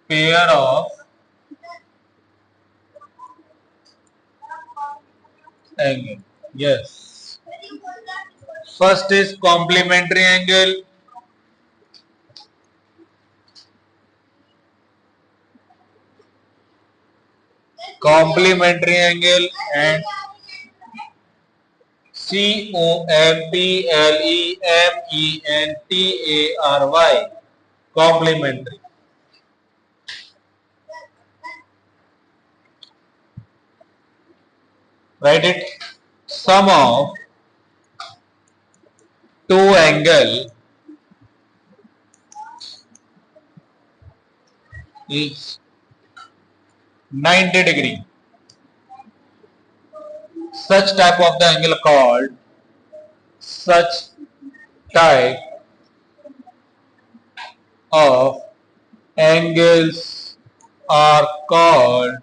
pair of angle. Yes. First is complementary angle. Complementary angle and complementary. Complementary. Write it. Sum of two angle is 90 degree. Such type of the angle called such type of angles are called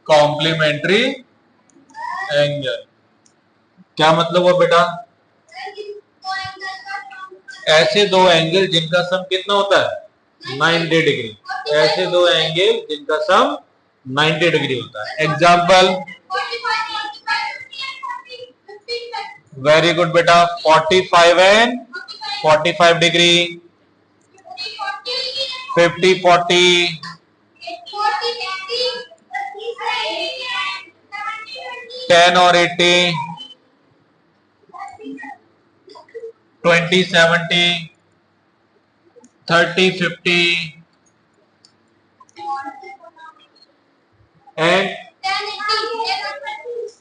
complementary angle. क्या मतलब हुआ बेटा? ऐसे दो angle जिनका सम कितना होता है 90 डिग्री. ऐसे दो एंगल जिनका सम 90 डिग्री होता है. एग्जाम्पल. वेरी गुड बेटा. 45 एंड 45 डिग्री. 50-40. 10 और 80. 20-70. 30-50. and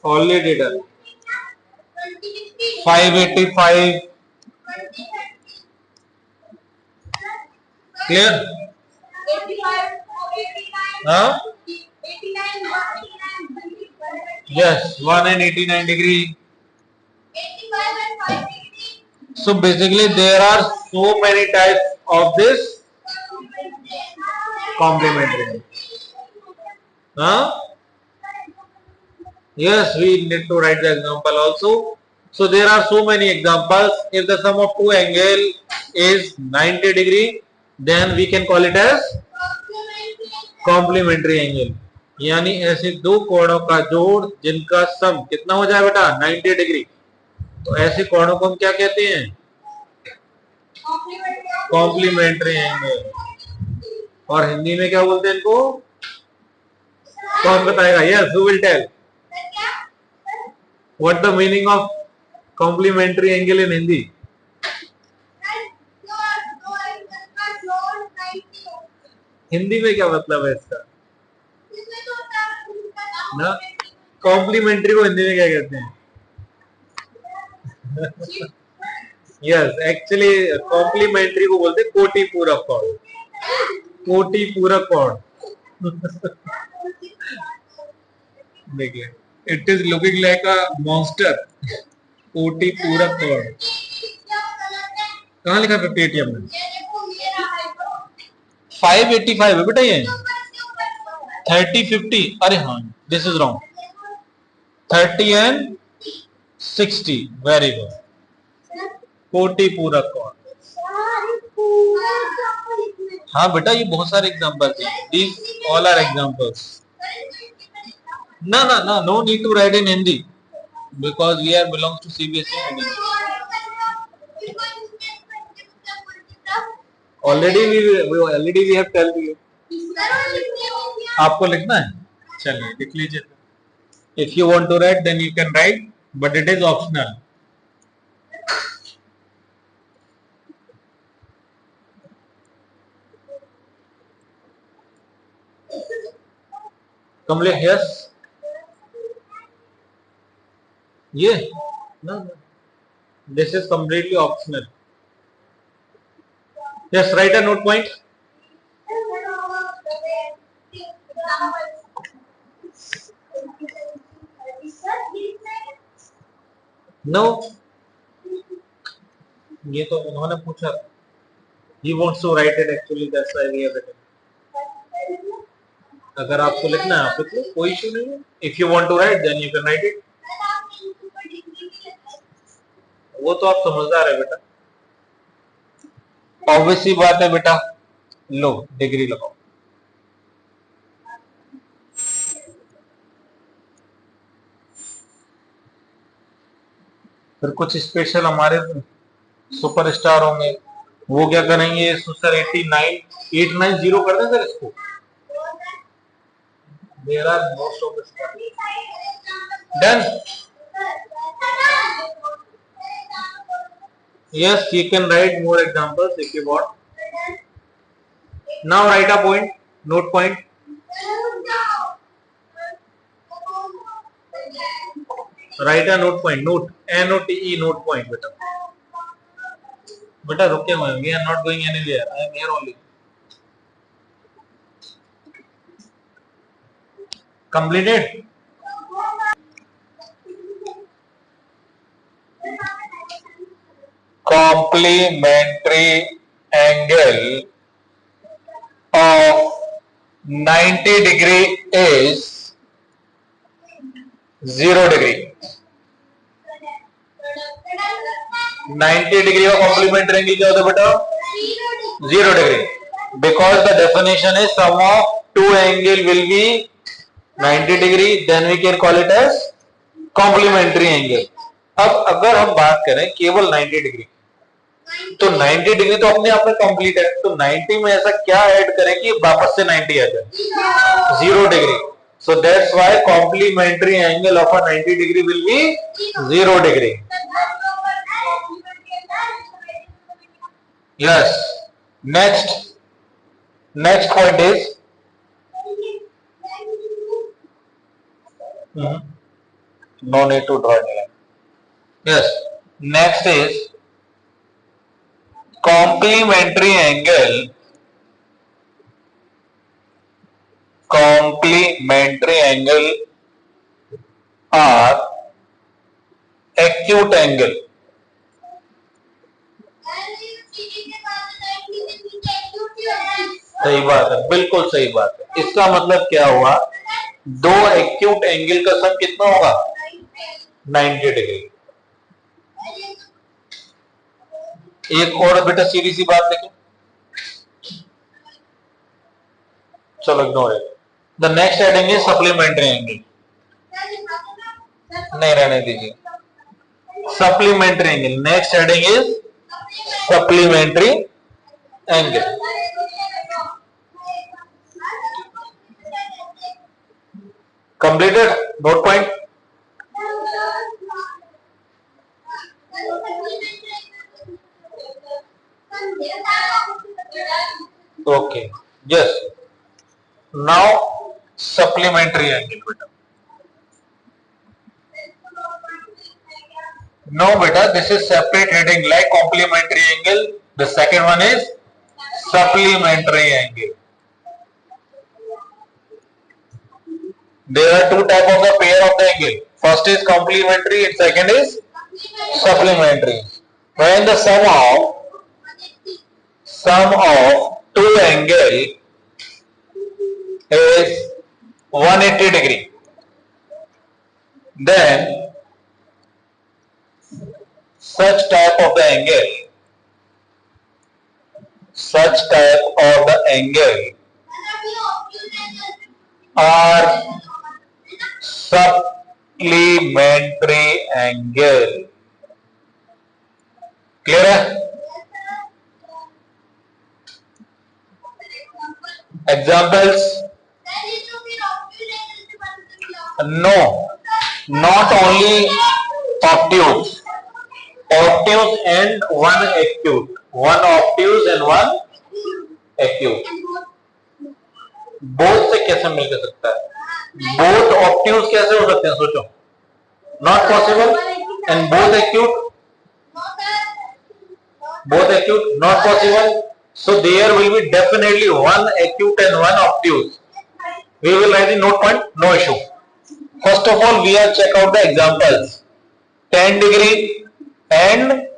already done. 585. Clear? Huh? Yes, 1 and 89 degree. So basically there are so many types of this complementary. Huh? Yes, we need to write the example also. So there are so many examples. If the sum of two angle is 90 degree, then we can call it as complementary angle. यानी ऐसे दो कोणों का जोड़ जिनका सम कितना हो जाए बेटा 90 डिग्री. तो ऐसे कोणों को हम क्या कहते हैं? Complementary angle. और हिंदी में क्या बोलते हैं इनको? कौन बताएगा? Yes, who will tell what the meaning of complementary angle in Hindi? Hindi में क्या मतलब है इसका ना? कॉम्प्लीमेंट्री को हिंदी में क्या कहते हैं? यस, एक्चुअली कॉम्प्लीमेंट्री को बोलते हैं कोटि पूरक कोण. कोटि पूरक कोण. देखिए, it is looking like a monster. कोटि पूरक कोण. कहाँ लिखा 58 में? 585 है बेटा ये. 30-50. अरे हाँ, this is wrong. 30 and 60. Very good. कोटि पूरक कोण. हाँ बेटा, ये बहुत सारे एग्जांपल्स हैं. These all are examples. No need to write in Hindi because we are belongs to CBSE medium. Already we have told you. आपको लिखना है? चलिए लिख लीजिए. If you want to write, then you can write, but it is optional. Complete. Yes. Yeah. No. This is completely optional. Yes, write a note point. No. ये तो उन्होंने पूछा. He wants to write it actually. That's why we have written. अगर आपको लिखना है आप लिख लो, कोई इशू नहीं है. If you want to write, then you can write it. वो तो आप समझदार है बेटा. ऑब्वियसली बात है बेटा, लो डिग्री लगाओ। फिर कुछ स्पेशल हमारे सुपरस्टार होंगे, वो क्या करेंगे, सर 89 कर दें सर इसको। There are most of done. Yes, you can write more examples if you want. Now write a point, note point. Write a note point, note, N-O-T-E, note point, beta. Beta, रुके हुए हैं, we are not going anywhere. I am here only. Completed? Complementary angle of 90 degree is 0 degree. 90 degree of complementary angle क्या होता है बेटा? 0 degree. Because the definition is sum of two angle will be 90 degree, then we can call it as complementary angle. अब अगर हम बात करें केवल 90 डिग्री, तो 90 डिग्री तो अपने आप में कंप्लीट है, तो 90 में ऐसा क्या ऐड करें कि वापस से 90 आ जाए? 0 degree. So that's why complementary angle of a 90 degree will be 0 degree. Yes. Next point is no need to draw any line. Yes. Next is complementary angle are acute angle. सही बात है, बिल्कुल सही बात है। इसका मतलब क्या हुआ, दो एक्यूट एंगल का सम कितना होगा? 90 डिग्री। एक और बेटा सीधी सी बात देखो, चलो ignore it. The next heading is supplementary angle. नहीं रहने दीजिए, supplementary angle. Next heading is supplementary angle. Completed? Note point. Okay, yes. Now supplementary angle beta. No beta, this is separate heading like complementary angle. The second one is supplementary angle. There are two types of the pair of the angle. First is complementary and second is supplementary. When the sum of two angle is 180 degree, then such type of the angle are supplementary angle. Clear है? Examples? No, not only obtuse. Obtuse and one acute. One obtuse and one acute. Both से कैसे मिल सकता है? Both obtuse कैसे हो सकते हैं? सोचो. Not possible. And both acute? Not possible. So there will be definitely one acute and one obtuse. We will write the note point, no issue. First of all, we have check out the examples. 10 degree and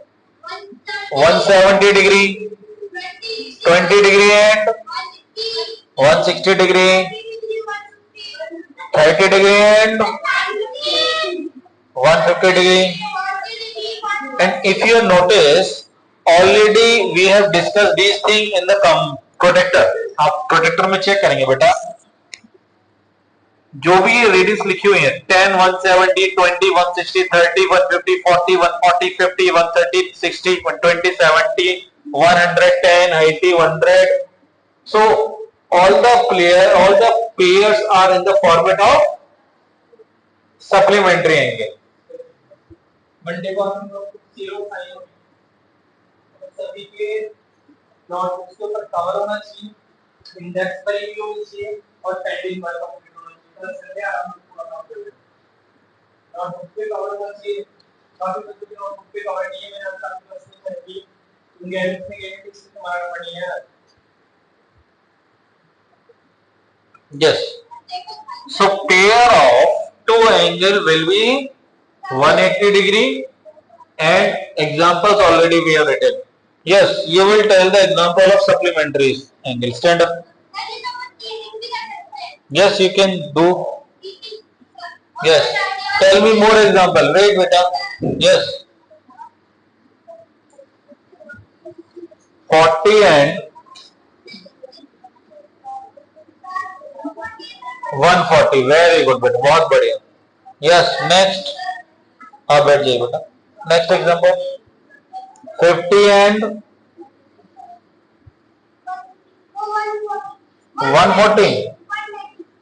170 degree, 20 degree and 160 degree, 30 degree and 150 degree. And if you notice, already we have discuss this thing in the protector. आप protector में check करेंगे बेटा, जो भी ये readings लिखी हुई है 10, 170, 20, 160, 30, 150, 40, 140, 50, 130, 60, 120, 70, 110, 80, 100. So all the pairs are in the format of supplementary angle. Monday को हम लोग 0 फाइव सभी के नोट उसके ऊपर कवर होना चाहिए, इंडेक्स पर भी होना चाहिए और पेंडिंग पर कंप्लीट होना चाहिए. तो संडे आराम से पूरा काम कर लेंगे. नोट पे कवर होना चाहिए. काफी बच्चों के नोट पे कवर नहीं है, मैंने आपको क्लास में की इंग्लिश में गेम किस तुम्हारा पढ़ी है. Yes. So pair of two angle will be 180 degree, and examples already we have written. Yes, you will tell the example of supplementary angle. Stand up. Yes, you can do. Yes. Tell me more example. Wait, beta. Yes. 40 and 140. Very good, beta. बहुत बढ़िया. Yes. Next. आप बैठ जाइए बेटा. Next example. 50 and 140.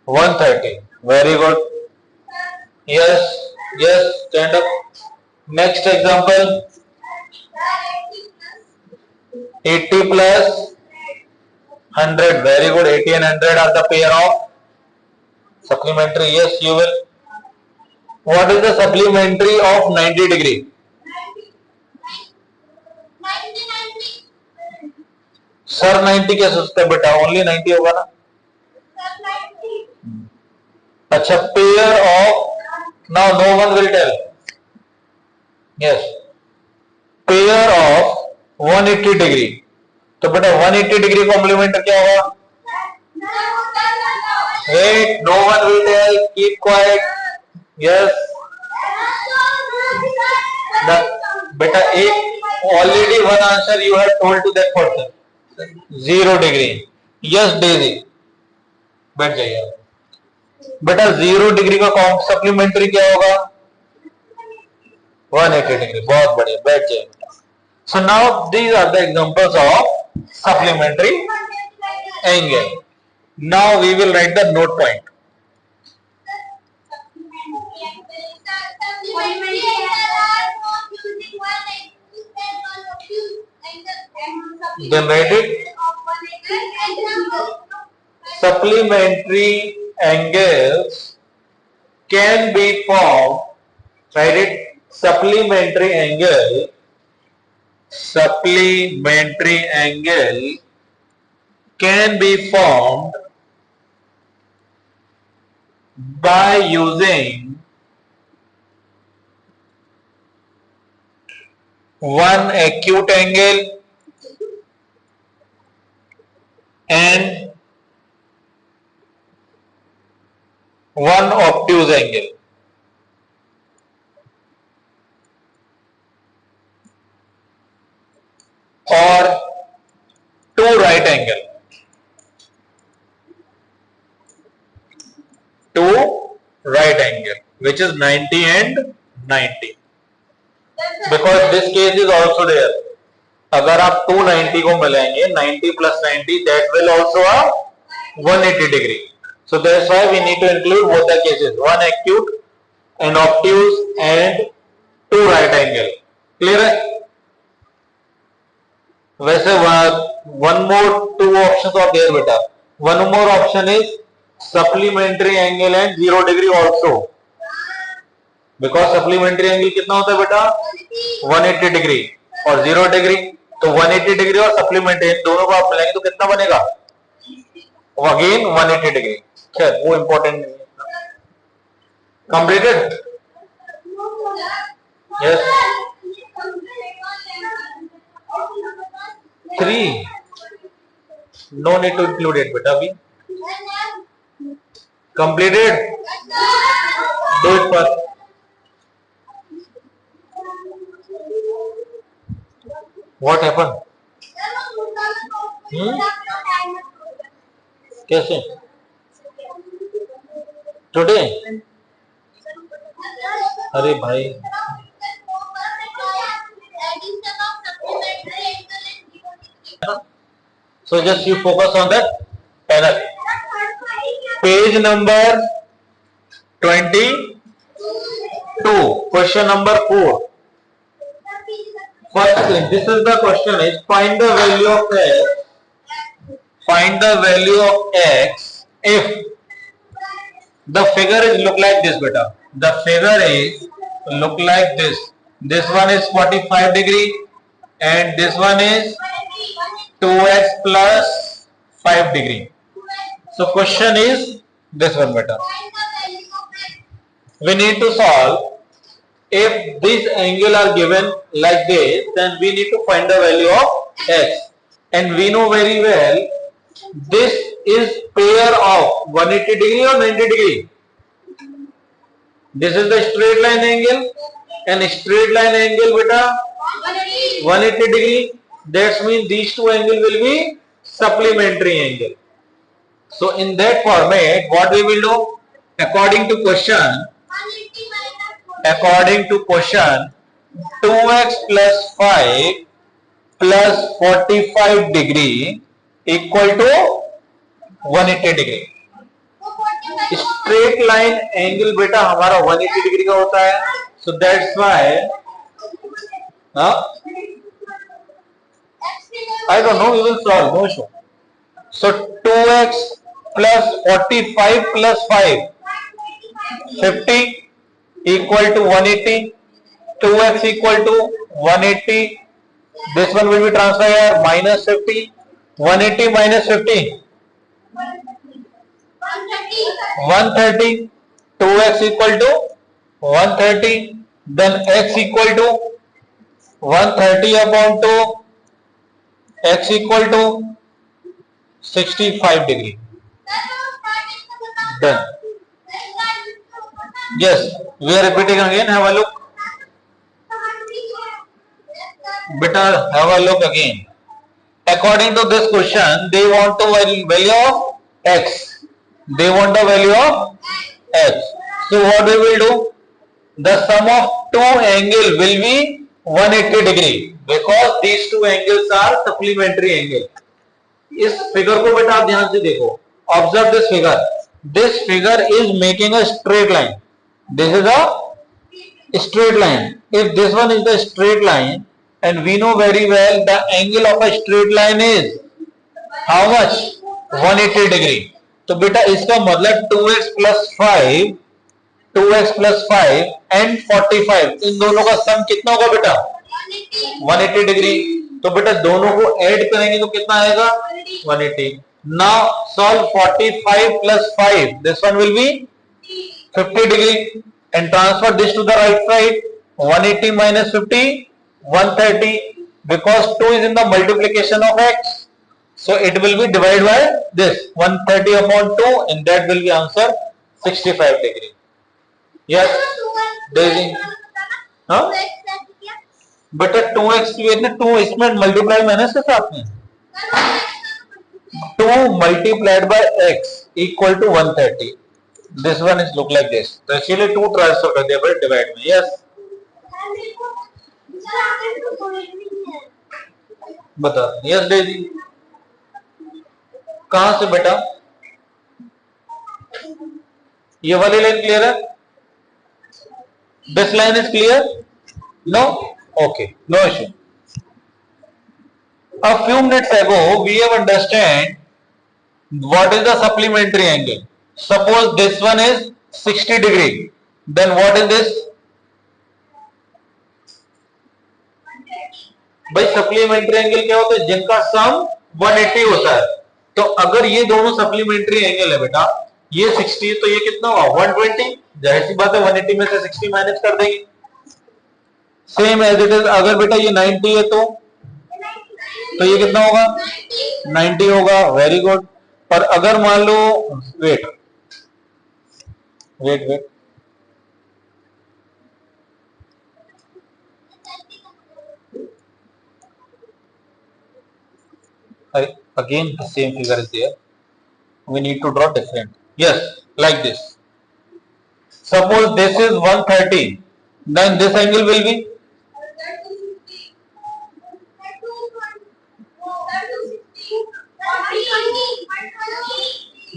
130. Very good. Yes. Yes. Stand up. Next example. 80 plus 100. Very good. 80 and 100 are the pair of supplementary. Yes, you will. What is the supplementary of 90 degree? Sir 90 क्या सोचते हैं बेटा? Only 90 होगा ना? अच्छा, pair of, now no one will tell. Yes, pair of 180 degree. तो बेटा 180 degree complement क्या होगा? Wait, no one will tell, keep quiet. Yes, बेटा एक already one answer you have told to that person. 0 degree. Yes Daisy, बैठ जाइए बेटा. 0 degree का सप्लीमेंट्री क्या होगा? 180 डिग्री. बहुत बढ़िया, बैठ जाइए. So now these are the examples of supplementary angle. Now we will write the note point. Then write it. Supplementary angles can be formed. Write it. Supplementary angle can be formed by using one acute angle and one obtuse angle. Or two right angle. Two right angle, which is 90 and 90. Because this case is also there. अगर आप 290 को मिलाएंगे, 90 plus 90, that will also have 180 degree. So that's why we need to include both the cases, one acute and obtuse and two right angle. Clear है? वैसे one more two options are there बेटा. One more option is supplementary angle and 0 degree also. Because supplementary angle कितना होता है बेटा? 180 degree और 0 degree. तो 180 degree और सप्लीमेंट्री दोनों को आप मिलाएंगे तो कितना बनेगा? Again 180 degree. खैर वो इंपॉर्टेंट नहीं है. Completed? Yes. 3 no need to include it बेटा. अभी completed? Do it first. What happen? कैसे? टुडे? अरे भाई, so just you focus on that panel. Page number 22, question number 4. First thing, this is the question is find the value of x. Find the value of x if the figure is look like this, beta. The figure is look like this. This one is 45 degree and this one is 2x plus 5 degree. So question is this one, beta. We need to solve. If these angle are given like this, then we need to find the value of x. And we know very well this is pair of 180 degree or 90 degree. This is the straight line angle and straight line angle, beta, 180 degree. That means these two angle will be supplementary angle. So in that format, what we will do? According to question, 2x plus 5 plus 45 degree equal to 180 degree. Straight line angle बेटा हमारा 180 degree का होता है. So that's why I don't know, we will solve, no issue. So 2x plus 45 plus 5 50 equal to 180. 2x equal to 180. This one will be transferred here, minus 50. 180 minus 50, 130. 2x equal to 130. Then x equal to 130 upon 2. X equal to 65 degree. Done. Yes, we are repeating again. Have a look. Better have a look again. According to this question, they want the value of x. They want the value of x. So what we will do? The sum of two angle will be 180 degree because these two angles are supplementary angle. इस figure को बेटा आप ध्यान से देखो. Observe this figure. This figure is making a straight line. This is a straight line. If this one is the straight line, and we know very well the angle of a straight line is how much? 180 degree. तो बेटा इसका मतलब 2x plus 5 and 45 इन दोनों का सम कितना होगा बेटा? 180 degree. तो बेटा दोनों को ऐड करेंगे तो कितना आएगा? 180. Now solve 45 plus 5. This one will be 50 degree and transfer this to the right side. 180 minus 50, 130. Because 2 is in the multiplication of x, so it will be divided by this 130 upon 2 and that will be answer 65 degree. Yes, Daisy. हाँ? बेटा 2x की वजह 2 इसमें multiply minus के साथ में 2 multiplied by x equal to 130. This one is look like this. तो इसीलिए 2 ट्रांसफर कर दिया फिर डिवाइड में. यस बता. यस डेजी कहां से बेटा? ये वाली लाइन क्लियर है? This line is clear? No? Okay, no issue. A few minutes ago we have understand what is the supplementary angle. Suppose this one is 60 degree. Then what is this? भाई supplementary angle क्या होता है? जिनका सम 180 होता है. तो अगर ये दोनों सप्लीमेंट्री एंगल है बेटा, ये 60 है तो ये कितना होगा? 120. जाहिर सी बात है 180 में से 60 माइनस कर देंगे. Same as it is. अगर बेटा ये 90 है तो ये कितना होगा? 90 होगा. Very good. पर अगर मान लो wait Again, the same figure is there. We need to draw different. Yes, like this. Suppose this is 130, then this angle will be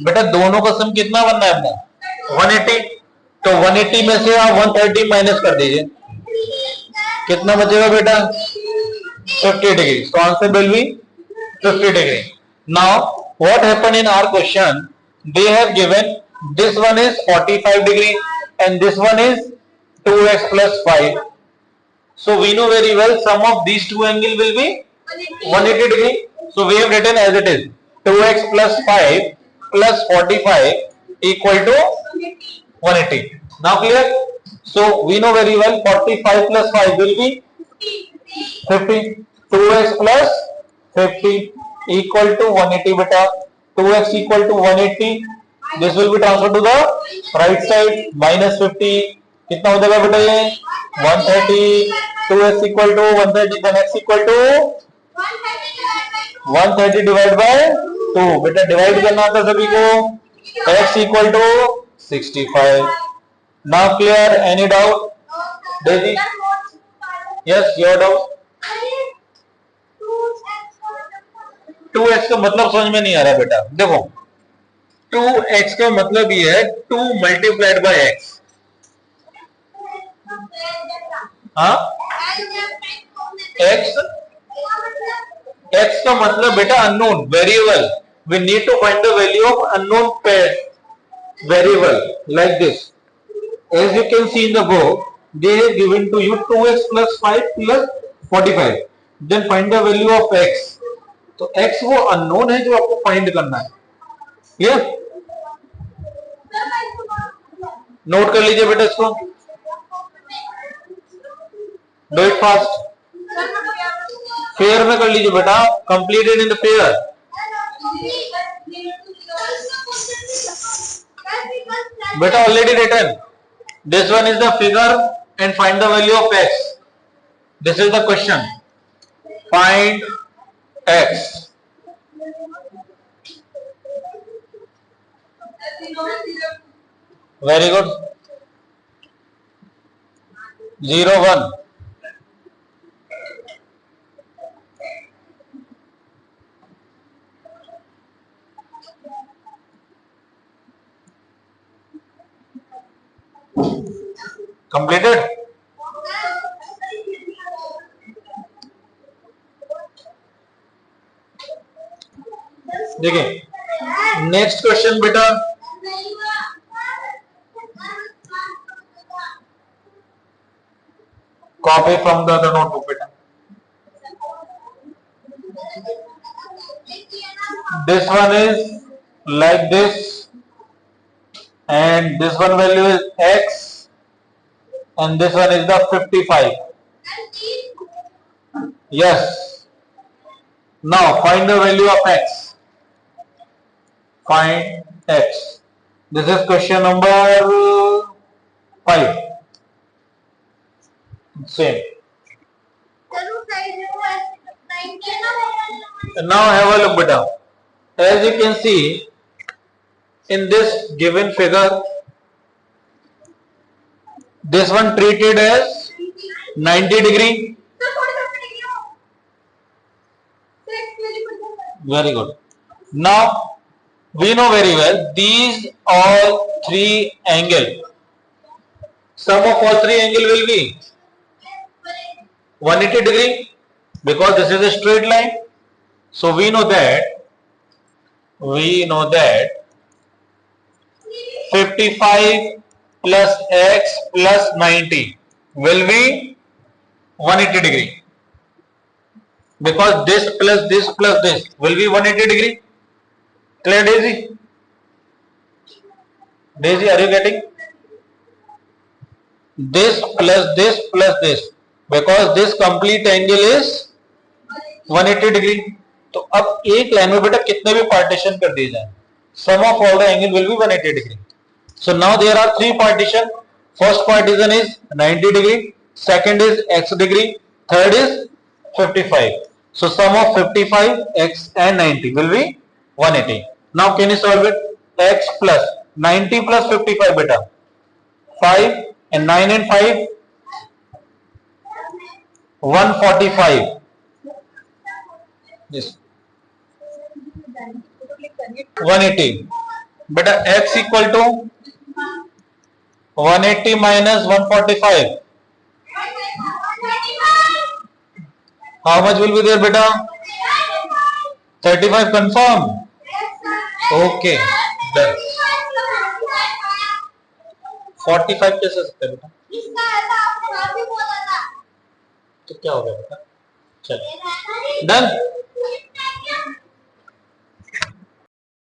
बेटा दोनों का सम कितना बनना है अपना 180, तो 180 में से आप 130 माइनस कर दीजिए, कितना बचेगा बेटा 50 degree. So answer will be 50 degree. Now what happened in our question, they have given this one is 45 degree and this one is 2x plus 5. So we know very well sum of these two angle will be 180 degree. So we have written as it is 2x plus 5 plus 45 equal to 180. Now clear? So we know very well 45 plus 5 will be 50. 2x plus 50 equal to 180 beta. 2x equal to 180. This will be transferred to the right side. Minus 50. कितना हो जाएगा बेटा ये 130. 2x equal to 130. Then x equal to 130 divided by 2. बेटा divide करना था सभी को. x equal to 65. Now clear? Any doubt? Daisy? Yes, your doubt? 2x का मतलब समझ में नहीं आ रहा बेटा. देखो 2x का मतलब ये है 2 मल्टीप्लाइड बाय x. हाँ x का मतलब बेटा unknown variable. We need to find the value of unknown variable like this. As you can see in the book, they have given to you 2x plus 5 plus 45. Then find the value of x. तो x वो unknown है जो आपको find करना है. ये note कर लीजिए बेटा इसको. Do it fast. फेयर में कर लीजिए बेटा. Completed in the fair. बेटा already written. This one is the figure and find the value of x. This is the question. Find x. Very good. 0, 1. Completed? देखिए नेक्स्ट क्वेश्चन बेटा. Copy from the other notebook बेटा. This one is like this and this one value is x and this one is the 55. Yes. Now find the value of x. Find x. This is question number 5. Same. Now have a look beta. As you can see in this given figure, this one treated as 90 degree. Very good. Now we know very well these all three angle. Sum of all three angle will be 180 degree because this is a straight line. So we know that 55 plus x plus 90 will be 180 degree because this plus this plus this will be 180 degree. Clear, Daisy? Daisy, are you getting? This plus this plus this because this complete angle is 180 degree. तो अब एक line में बेटा कितने भी partition कर दिए जाए, sum of all the angle will be 180 degree. So now there are three partition. First partition is 90 degree, second is x degree, third is 55. So sum of 55 x and 90 will be 180. Now can you solve it? X plus 90 plus 55 beta 5 and 9 and 5 145. Yes, 180. Beta x equal to 180 minus 145. How much will be there beta? 35 confirm. Okay, done. 45 कैसे सकते हैं बेटा? तो क्या हो गया बेटा? चलो डन.